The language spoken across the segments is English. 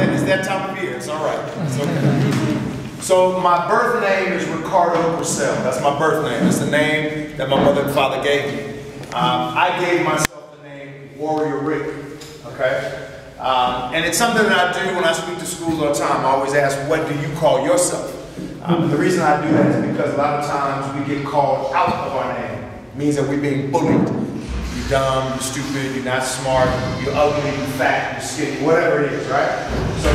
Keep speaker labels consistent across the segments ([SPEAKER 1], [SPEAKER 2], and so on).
[SPEAKER 1] It's that time of year. It's all right. It's okay. So my birth name is Ricardo Purcell. That's my birth name. It's the name that my mother and father gave me. I gave myself the name Warrior Ric. Okay. And it's something that I do when I speak to schools all the time. I always ask, what do you call yourself? And the reason I do that is because a lot of times we get called out of our name. It means that we're being bullied. You're dumb, you're stupid, you're not smart, you're ugly, you're fat, you're skinny, whatever it is, right? So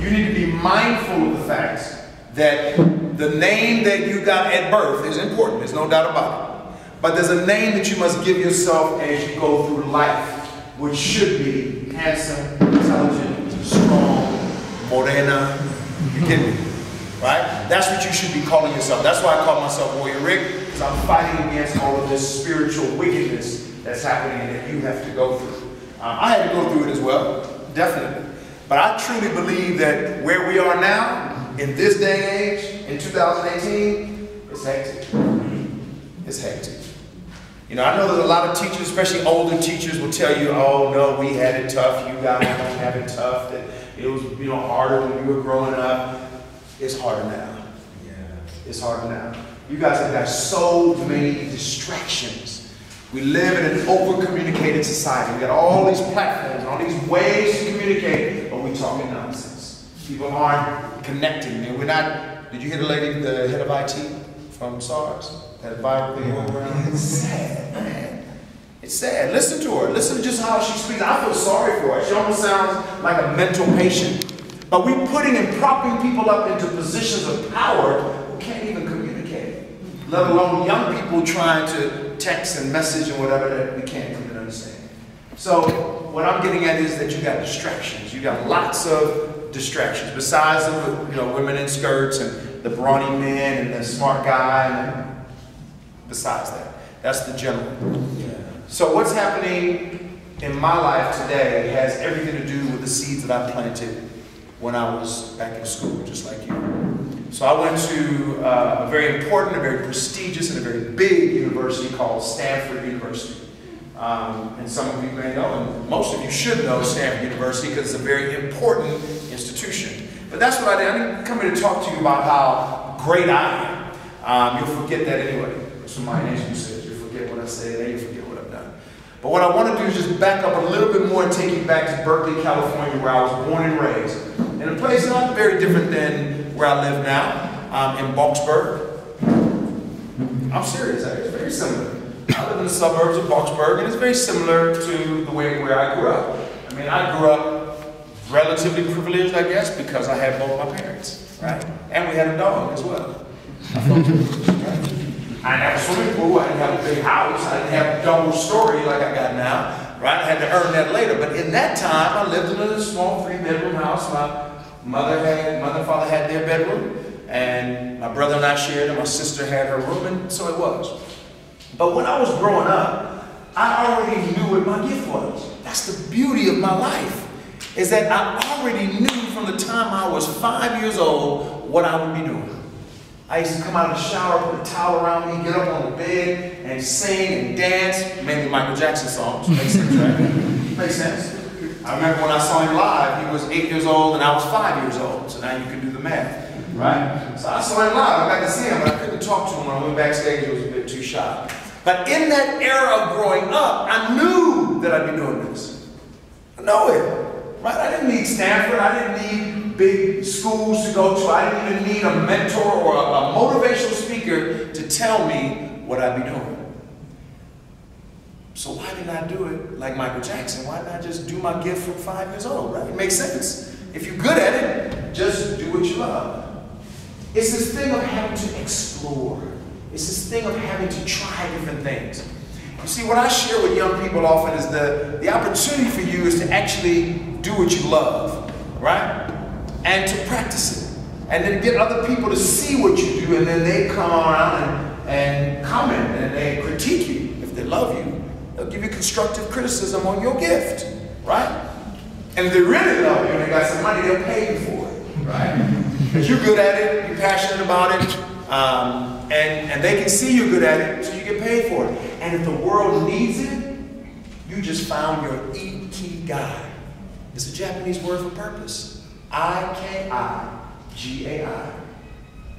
[SPEAKER 1] you need to be mindful of the fact that the name that you got at birth is important. There's no doubt about it. But there's a name that you must give yourself as you go through life, which should be handsome, intelligent, strong, morena. You get me? Right? That's what you should be calling yourself. That's why I call myself Warrior Ric, because I'm fighting against all of this spiritual wickedness that's happening and that you have to go through. I had to go through it as well, definitely. But I truly believe that where we are now, in this day and age, in 2018, it's hectic. It's hectic. You know, I know there's a lot of teachers, especially older teachers, will tell you, oh no, we had it tough, you guys don't have it tough, that it was, you know, harder when you were growing up. It's harder now. Yeah. It's harder now. You guys have got so many distractions. We live in an over-communicated society. We got all these platforms, all these ways to communicate, but we're talking nonsense. People aren't connecting. And we're not, did you hear the lady, the head of IT from SARS? That viral thing going around? It's sad, man. It's sad. Listen to her. Listen to just how she speaks. I feel sorry for her. She almost sounds like a mental patient. But we're putting and propping people up into positions of power who can't even communicate, let alone young people trying to text and message and whatever that we can't even understand. So what I'm getting at is that you got distractions. You got lots of distractions. Besides the, you know, women in skirts and the brawny men and the smart guy, and besides that, that's the general. Yeah. So what's happening in my life today has everything to do with the seeds that I planted when I was back in school, just like you. So I went to a very important, a very prestigious, and a very big university called Stanford University. And some of you may know, and most of you should know Stanford University because it's a very important institution. But that's what I did. I didn't come here to talk to you about how great I am. You'll forget that anyway. That's what my ancient says. You'll forget what I said, and you'll forget what I've done. But what I want to do is just back up a little bit more and take you back to Berkeley, California, where I was born and raised. In a place not very different than where I live now, in Boxburg. I'm serious, it's very similar. I live in the suburbs of Boxburg, and it's very similar to the way where I grew up. I mean, I grew up relatively privileged, I guess, because I had both my parents, right? And we had a dog as well. I felt privileged, right? I didn't have a swimming pool, I didn't have a big house, I didn't have a double story like I got now, right? I had to earn that later. But in that time, I lived in a small 3-bedroom house. My mother and father had their bedroom, and my brother and I shared, and my sister had her room, and so it was. But when I was growing up, I already knew what my gift was. That's the beauty of my life, is that I already knew from the time I was 5 years old what I would be doing. I used to come out of the shower, put a towel around me, get up on the bed, and sing and dance, mainly Michael Jackson songs. Makes sense, right? Makes sense. I remember when I saw him live, he was 8 years old and I was 5 years old. So now you can do the math, right? So I saw him live, I got to see him, but I couldn't talk to him when I went backstage. He was a bit too shy. But in that era of growing up, I knew that I'd be doing this. I know it, right? I didn't need Stanford. I didn't need big schools to go to. I didn't even need a mentor or a motivational speaker to tell me what I'd be doing. So why didn't I do it like Michael Jackson? Why didn't I just do my gift from 5 years old, right? It makes sense. If you're good at it, just do what you love. It's this thing of having to explore. It's this thing of having to try different things. You see, what I share with young people often is the opportunity for you is to actually do what you love, right? And to practice it. And then get other people to see what you do, and then they come around and comment, and they critique you. If they love you, they'll give you constructive criticism on your gift, right? And if they really love you and they got some money, they'll pay you for it, right? Because you're good at it, you're passionate about it, and they can see you're good at it, so you get paid for it. And if the world needs it, you just found your ikigai. It's a Japanese word for purpose. I-K-I-G-A-I.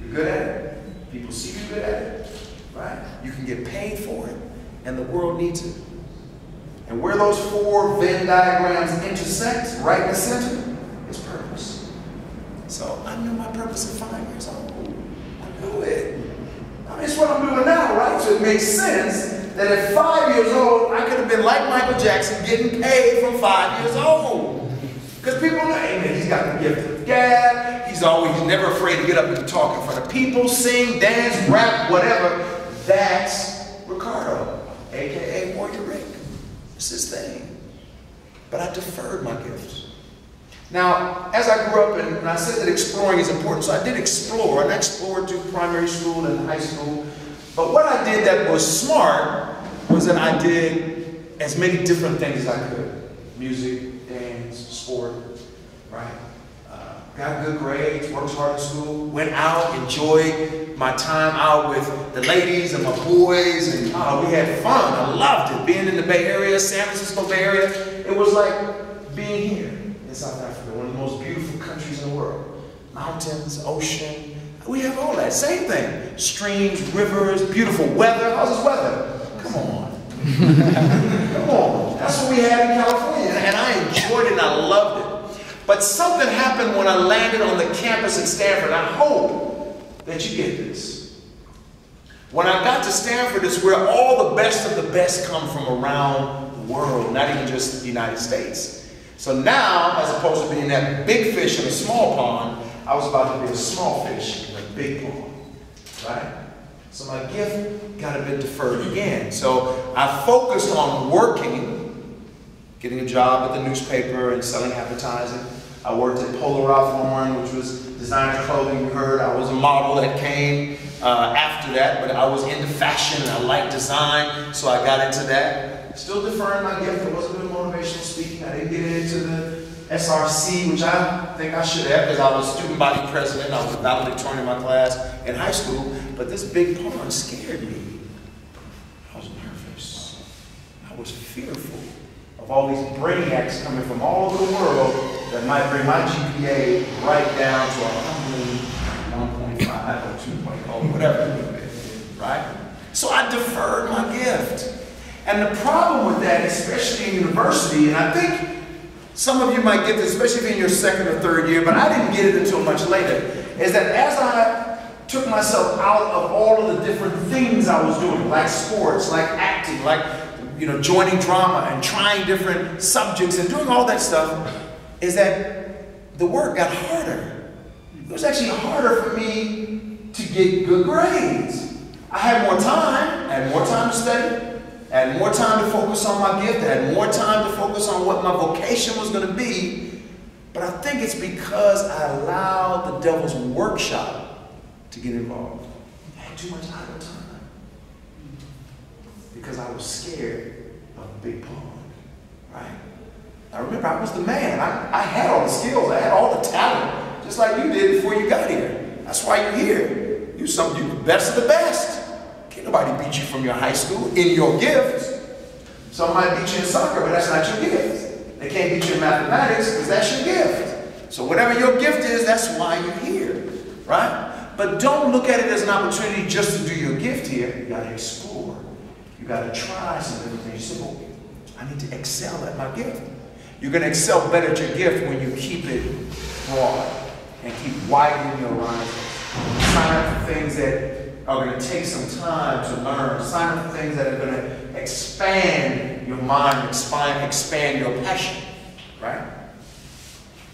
[SPEAKER 1] You're good at it. People see you're good at it, right? You can get paid for it, and the world needs it. And where those four Venn diagrams intersect, right in the center, is purpose. So I knew my purpose at 5 years old. I knew it. I mean, it's what I'm doing now, right? So it makes sense that at 5 years old, I could have been like Michael Jackson, getting paid from 5 years old. Because people know, hey man, he's got the gift of the gab. He's never afraid to get up and talk in front of people, sing, dance, rap, whatever. That's Ricardo, aka Warrior Ric. It's his thing. But I deferred my gifts. Now, as I grew up, and I said that exploring is important, so I did explore, and I explored through primary school and high school. But what I did that was smart was that I did as many different things as I could. Music, dance, sport, right? Got good grades, worked hard in school, went out, enjoyed my time out with the ladies and my boys, and we had fun. I loved it. Being in the Bay Area, San Francisco Bay Area, it was like being here in South Africa, one of the most beautiful countries in the world. Mountains, ocean, we have all that. Same thing. Streams, rivers, beautiful weather. How's this weather? Come on. Come on. That's what we had in California, and I enjoyed it and I loved it. But something happened when I landed on the campus at Stanford. I hope that you get this. When I got to Stanford, it's where all the best of the best come from around the world, not even just the United States. So now, as opposed to being that big fish in a small pond, I was about to be a small fish in a big pond, right? So my gift got a bit deferred again. So I focused on working, getting a job at the newspaper and selling advertising. I worked at Polar Ralph Lauren, which was designer clothing. You heard I was a model that came after that, but I was into fashion and I liked design, so I got into that. Still deferring my gift. I wasn't doing motivational speaking. I didn't get into the SRC, which I think I should have, because I was student body president. I was valedictorian in my class in high school, but this big pond scared me. I was nervous. I was fearful of all these brainiacs coming from all over the world that might bring my GPA right down to a 1.5 or 2.0, whatever it would be, right? So I deferred my gift. And the problem with that, especially in university, and I think some of you might get this, especially if you're in your second or third year, but I didn't get it until much later, is that as I took myself out of all of the different things I was doing, like sports, like acting, like joining drama and trying different subjects and doing all that stuff, is that the work got harder. It was actually harder for me to get good grades. I had more time. I had more time to study. I had more time to focus on my gift. I had more time to focus on what my vocation was going to be. But I think it's because I allowed the devil's workshop to get involved. I had too much idle time. Because I was scared of a big pond, right? I remember I was the man. I had all the skills. I had all the talent, just like you did before you got here. That's why you're here. You're the best of the best. Can't nobody beat you from your high school in your gift. Some might beat you in soccer, but that's not your gift. They can't beat you in mathematics because that's your gift. So whatever your gift is, that's why you're here, right? But don't look at it as an opportunity just to do your gift here. You got to explore. You got to try some different things. You say, well, I need to excel at my gift. You're going to excel better at your gift when you keep it broad and keep widening your horizons. Sign up for things that are going to take some time to learn. Sign up for things that are going to expand your mind, expand your passion, right?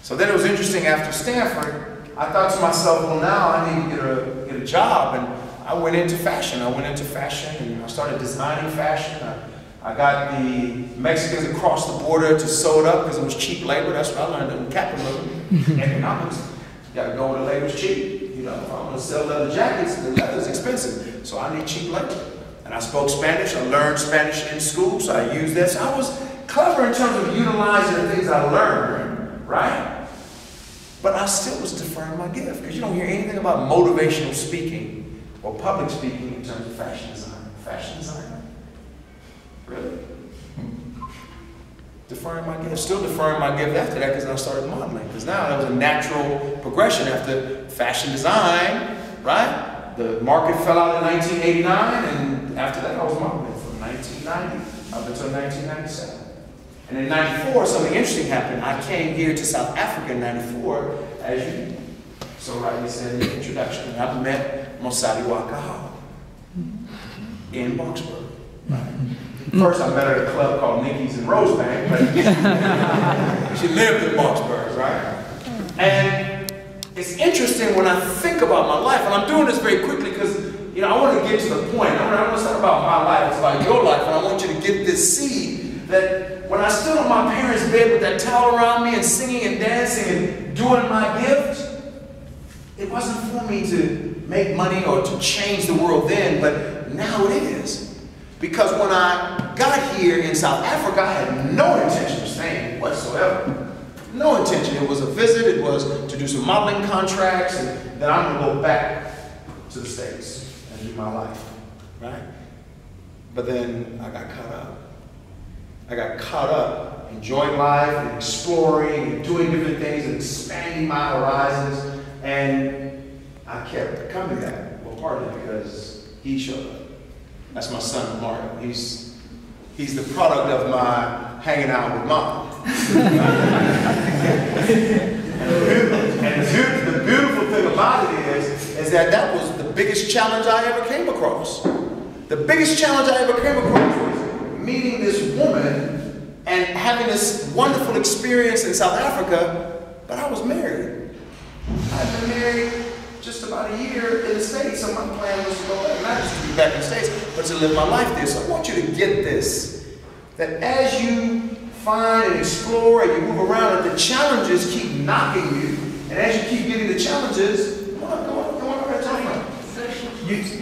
[SPEAKER 1] So then it was interesting after Stanford, I thought to myself, well, now I need to get a job. And I went into fashion. I and I started designing fashion. I got the Mexicans across the border to sew it up because it was cheap labor. That's what I learned in capitalism, economics. You got to go where the labor's cheap. If I'm going to sell leather jackets, the leather's expensive. So I need cheap labor. And I spoke Spanish. I learned Spanish in school, so I used that. So I was clever in terms of utilizing the things I learned, right? But I still was deferring my gift because you don't hear anything about motivational speaking or public speaking in terms of fashion design. Fashion design? Really? deferring my gift, still deferring my gift after that because I started modeling. Because now that was a natural progression after fashion design, right? The market fell out in 1989, and after that I was modeling from 1990 up until 1997. And in 94, something interesting happened. I came here to South Africa in 94, as you so rightly said in the introduction. And I met Mosadi Wakahao in Boxburg. Right? First, I met her at a club called Nikki's in Rosebank, but she lived in Boxburg, right? And it's interesting when I think about my life, and I'm doing this very quickly because, you know, I want to get to the point. I want to talk about my life, it's about your life, and I want you to get this seed that when I stood on my parents' bed with that towel around me and singing and dancing and doing my gift, it wasn't for me to make money or to change the world then, but now it is. Because when I got here in South Africa, I had no intention of staying whatsoever. No intention. It was a visit, it was to do some modeling contracts, and then I'm going to go back to the States and do my life, right? But then I got caught up. I got caught up enjoying life and exploring and doing different things and expanding my horizons. And I kept coming back, well, partly because he showed up. That's my son, Mario. He's the product of my hanging out with Mom. and the beautiful thing about it is that that was the biggest challenge I ever came across. The biggest challenge I ever came across was meeting this woman and having this wonderful experience in South Africa, but I was married. I'd been married just about a year in the States, so my plan was to go back, not just to be back in the States, but to live my life there. So I want you to get this, that as you find and explore and you move around, that the challenges keep knocking you, and as you keep getting the challenges, come on,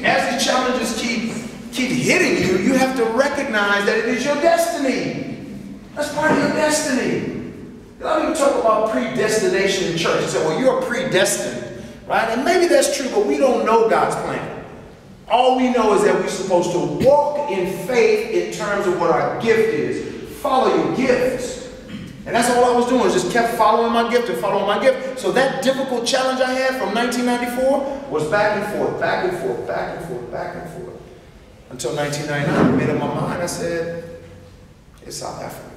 [SPEAKER 1] as the challenges keep hitting you, you have to recognize that it is your destiny. That's part of your destiny. I don't even talk about predestination in church. You say, well, you're predestined. Right? And maybe that's true, but we don't know God's plan. All we know is that we're supposed to walk in faith in terms of what our gift is. Follow your gifts. And that's all I was doing, just kept following my gift and following my gift. So that difficult challenge I had from 1994 was back and forth, back and forth, back and forth, back and forth. Until 1999, I made up my mind. I said, it's South Africa.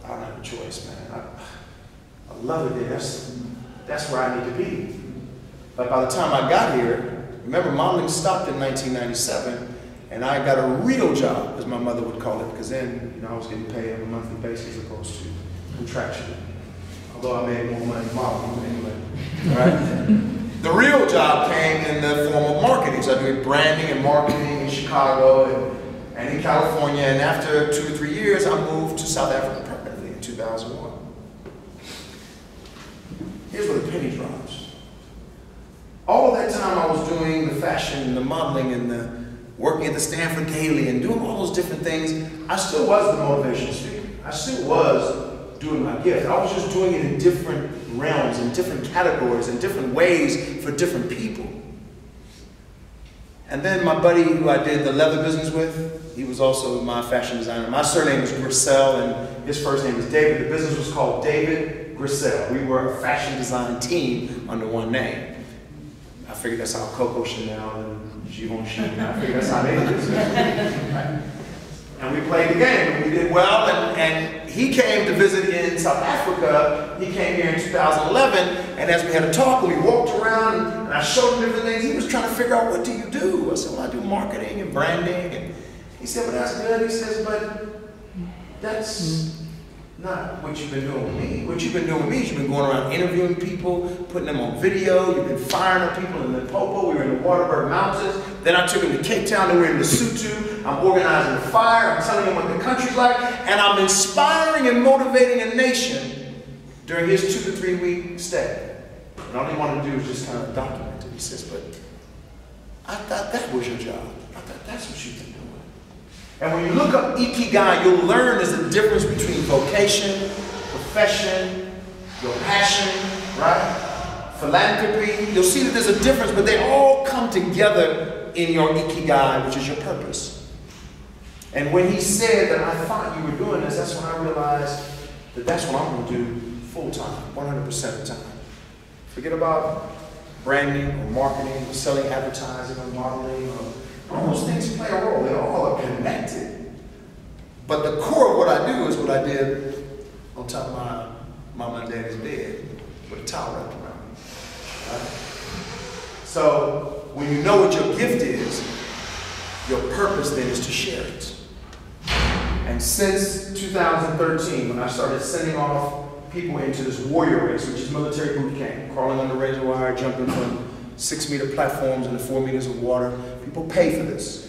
[SPEAKER 1] I don't have a choice, man. I love it there. That's where I need to be. But by the time I got here, remember modeling stopped in 1997, and I got a real job, as my mother would call it, because then, you know, I was getting paid on a monthly basis as opposed to contractually. Although I made more money modeling anyway, right? The real job came in the form of marketing. So I did branding and marketing in Chicago and in California, and after 2 or 3 years, I moved to South Africa permanently in 2001. Here's where the penny drops. All of that time I was doing the fashion and the modeling and the working at the Stanford Daily and doing all those different things, I still was the motivational speaker. I still was doing my gift. I was just doing it in different realms, in different categories, in different ways for different people. And then my buddy who I did the leather business with, he was also my fashion designer. My surname was Grissell and his first name was David. The business was called David Grissell. We were a fashion design team under one name. I figured that's how Coco Chanel and Givenchy, I figured that's how they did it. Right? And we played the game, and we did well, and he came to visit in South Africa. He came here in 2011, and as we had a talk, and we walked around, and I showed him different things, he was trying to figure out, what do you do? I said, well, I do marketing and branding, and he said, well, that's good. He says, but that's not what you've been doing with me. What you've been doing with me is you've been going around interviewing people, putting them on video, you've been firing up people in Limpopo, we were in the Waterberg Mountains, then I took them to Cape Town, then we were in Lesotho, I'm organizing a fire, I'm telling them what the country's like, and I'm inspiring and motivating a nation during his 2 to 3 week stay. And all he wanted to do was just kind of document it. He says, but I thought that was your job. I thought that's what you've been doing. And when you look up Ikigai, you'll learn there's a difference between vocation, profession, your passion, right? Philanthropy. You'll see that there's a difference, but they all come together in your Ikigai, which is your purpose. And when he said that I thought you were doing this, that's when I realized that that's what I'm going to do full time, 100% of the time. Forget about branding or marketing or selling advertising or modeling or all those things play a role. They all are connected. But the core of what I do is what I did on top of my mama and daddy's bed with a towel wrapped around me. Right? So when you know what your gift is, your purpose then is to share it. And since 2013, when I started sending off people into this Warrior Ric, which is military boot camp, crawling under razor wire, jumping from 6-meter platforms into 4 meters of water, people pay for this.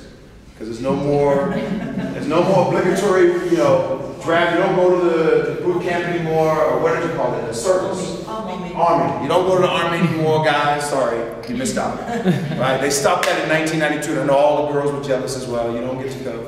[SPEAKER 1] Because there's no more obligatory, draft. You don't go to the boot camp anymore, or what did you call it? The service. Army. You don't go to the Army anymore, guys. Sorry, you missed out. Right? They stopped that in 1992, and I know all the girls were jealous as well. You don't get to go.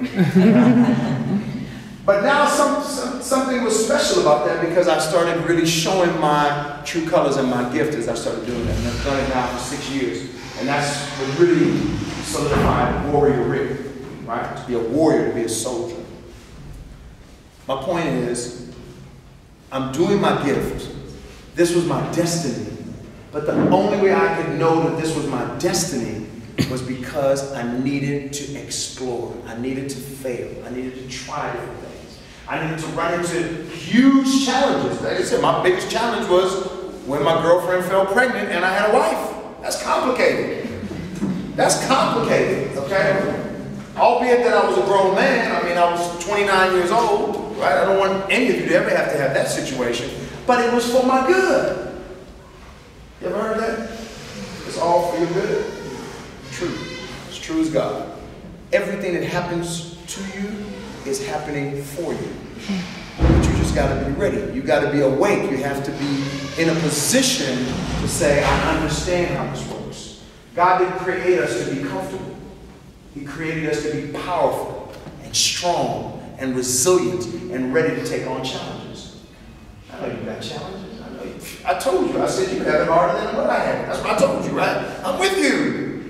[SPEAKER 1] But now something was special about that, because I started really showing my true colors and my gift as I started doing that. And I've done it now for 6 years. And that's what really solidified Warrior Ric, right? To be a warrior, to be a soldier. My point is, I'm doing my gift. This was my destiny. But the only way I could know that this was my destiny was because I needed to explore. I needed to fail. I needed to try different things. I needed to run into huge challenges. Like I said, my biggest challenge was when my girlfriend fell pregnant and I had a wife. That's complicated. That's complicated, okay? Albeit that I was a grown man. I mean, I was 29 years old, right? I don't want any of you to ever have to have that situation. But it was for my good. You ever heard that? It's all for your good. True. As true as God. Everything that happens to you is happening for you. But you just got to be ready. You got to be awake. You have to be in a position to say, I understand how this works. God didn't create us to be comfortable. He created us to be powerful and strong and resilient and ready to take on challenges. I know you got challenges. I know you. I told you. I said you have it harder than what I had. That's what I told you, right? I'm with you.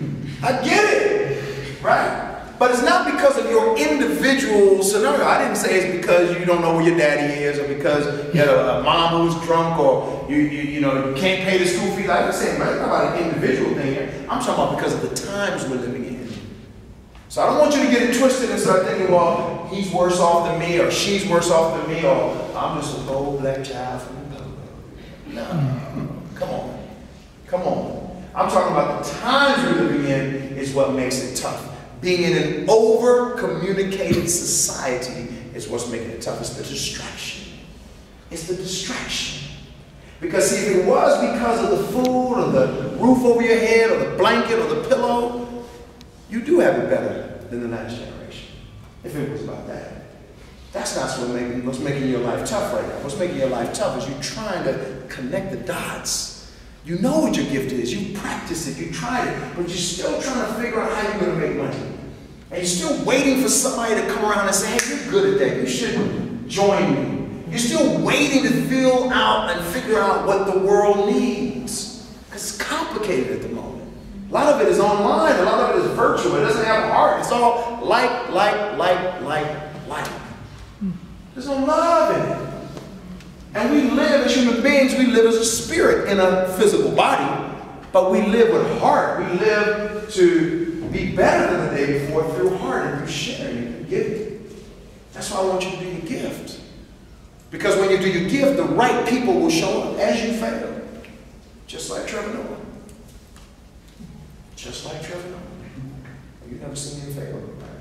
[SPEAKER 1] I get it, right? But it's not because of your individual scenario. I didn't say it's because you don't know where your daddy is, or because you had a mom who's drunk, or you can't pay the school fees. I didn't say it's not about an individual thing here. I'm talking about because of the times we're living in. So I don't want you to get it twisted and start thinking, well, he's worse off than me, or she's worse off than me, or I'm just a old black child from the public. No, come on, come on. I'm talking about the times we're living in is what makes it tough. Being in an over-communicated society is what's making it tough. It's the distraction. It's the distraction. Because see, if it was because of the food, or the roof over your head, or the blanket, or the pillow, you do have it better than the last generation. If it was about that. That's not what's making your life tough right now. What's making your life tough is you trying to connect the dots. You know what your gift is. You practice it. You tried it. But you're still trying to figure out how you're going to make money. And you're still waiting for somebody to come around and say, hey, you're good at that. You should join me. You're still waiting to fill out and figure out what the world needs. Because it's complicated at the moment. A lot of it is online. A lot of it is virtual. It doesn't have heart. It's all like. There's no love in it. And we live as human beings, we live as a spirit in a physical body, but we live with heart. We live to be better than the day before through heart and through sharing and giving. That's why I want you to do your gift. Because when you do your gift, the right people will show up as you fail. Just like Trevor Noah. Just like Trevor Noah. You've never seen him fail, right?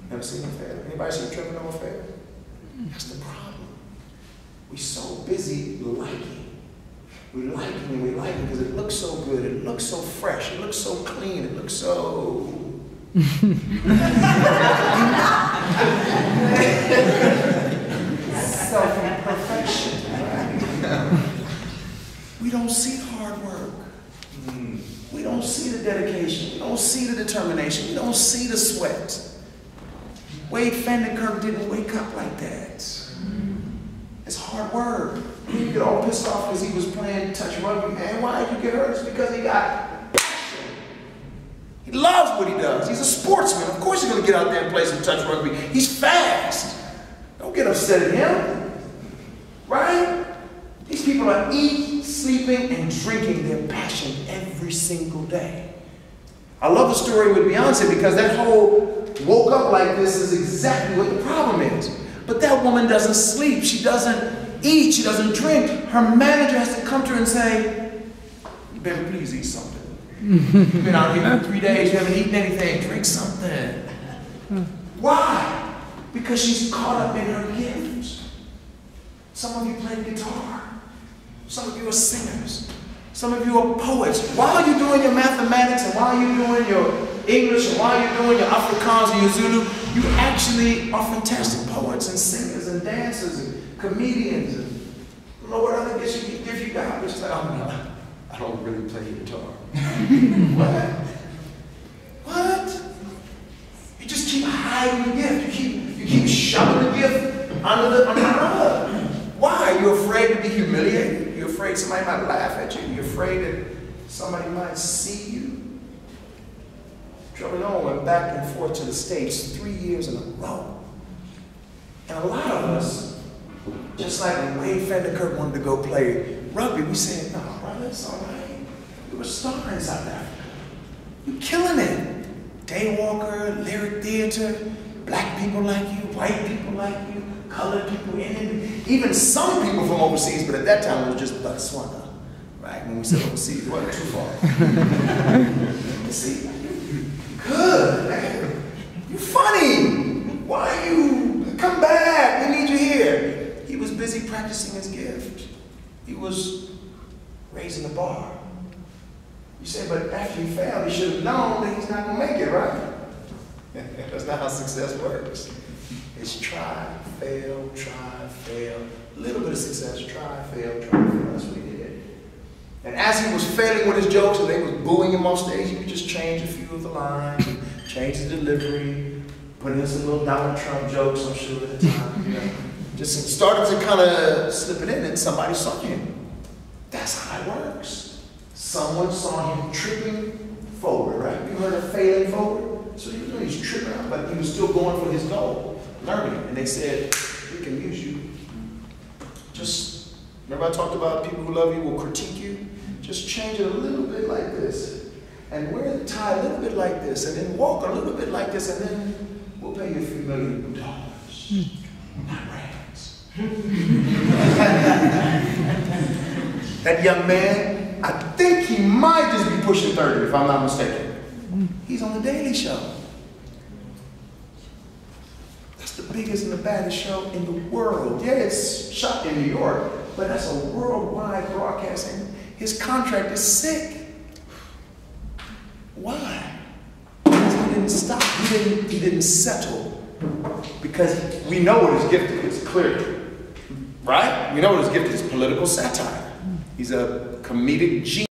[SPEAKER 1] Never seen him fail. Anybody seen Trevor Noah fail? That's the problem. We're so busy liking. We like it and we like it because it looks so good. It looks so fresh. It looks so clean. It looks so... self-perfection. Right? We don't see the hard work. We don't see the dedication. We don't see the determination. We don't see the sweat. Wade Vandenkirk didn't wake up like that. It's hard work. You get all pissed off because he was playing touch rugby. Man, why did you get hurt? It's because he got passion. He loves what he does. He's a sportsman. Of course he's going to get out there and play some touch rugby. He's fast. Don't get upset at him. Right? These people are eating, sleeping, and drinking their passion every single day. I love the story with Beyonce because that whole woke up like this is exactly what the problem is. But that woman doesn't sleep. She doesn't eat. She doesn't drink. Her manager has to come to her and say, "You better please eat something. You've been out here for 3 days. You haven't eaten anything. Drink something." Why? Because she's caught up in her gifts. Some of you play guitar. Some of you are singers. Some of you are poets. While you're doing your mathematics and while you're doing your English and while you're doing your Afrikaans and your Zulu, you actually are fantastic poets and singers and dancers and comedians and I don't know what other gifts you got. It's like, oh no, I don't really play guitar. What? What? You just keep hiding the gift. You keep shoving the gift under the rug. Why? You're afraid to be humiliated. You're afraid somebody might laugh at you. You're afraid that somebody might see you. Trevor Noah went back and forth to the States 3 years in a row. And a lot of us, just like when Wade Vanderkirk wanted to go play rugby, we said, "No, brother, it's all right. You're a star in South Africa. You're killing it. Daywalker, lyric theater, black people like you, white people like you, colored people, even some people from overseas, but at that time it was just Botswana, right? When we said overseas, it wasn't too far. You see, good, man. You're funny. Why you? Come back, we need you here. He was busy practicing his gift. He was raising the bar. You say, but after he failed, he should have known that he's not going to make it, right? That's not how success works. It's try, fail, try, fail. A little bit of success, try, fail, try, fail. That's what he did. And as he was failing with his jokes and they was booing him on stage, he would just change a few of the lines, change the delivery, put in some little Donald Trump jokes, I'm sure, at the time. You know, just started to kind of slip it in and somebody saw him. That's how it works. Someone saw him tripping forward, right? You heard of failing forward? So he was tripping out, but he was still going for his goal, learning. And they said, "We can use you." Just, remember I talked about people who love you will critique you? Just change it a little bit like this. And wear the tie a little bit like this. And then walk a little bit like this. And then we'll pay you a few $1 million. Not rands. That young man, I think he might just be pushing 30, if I'm not mistaken. He's on The Daily Show. That's the biggest and the baddest show in the world. Yeah, it's shot in New York, but that's a worldwide broadcasting. His contract is sick. Why? Because he didn't stop. He didn't settle. Because we know what his gift is, clearly. Right? We know what his gift is, political satire. He's a comedic genius.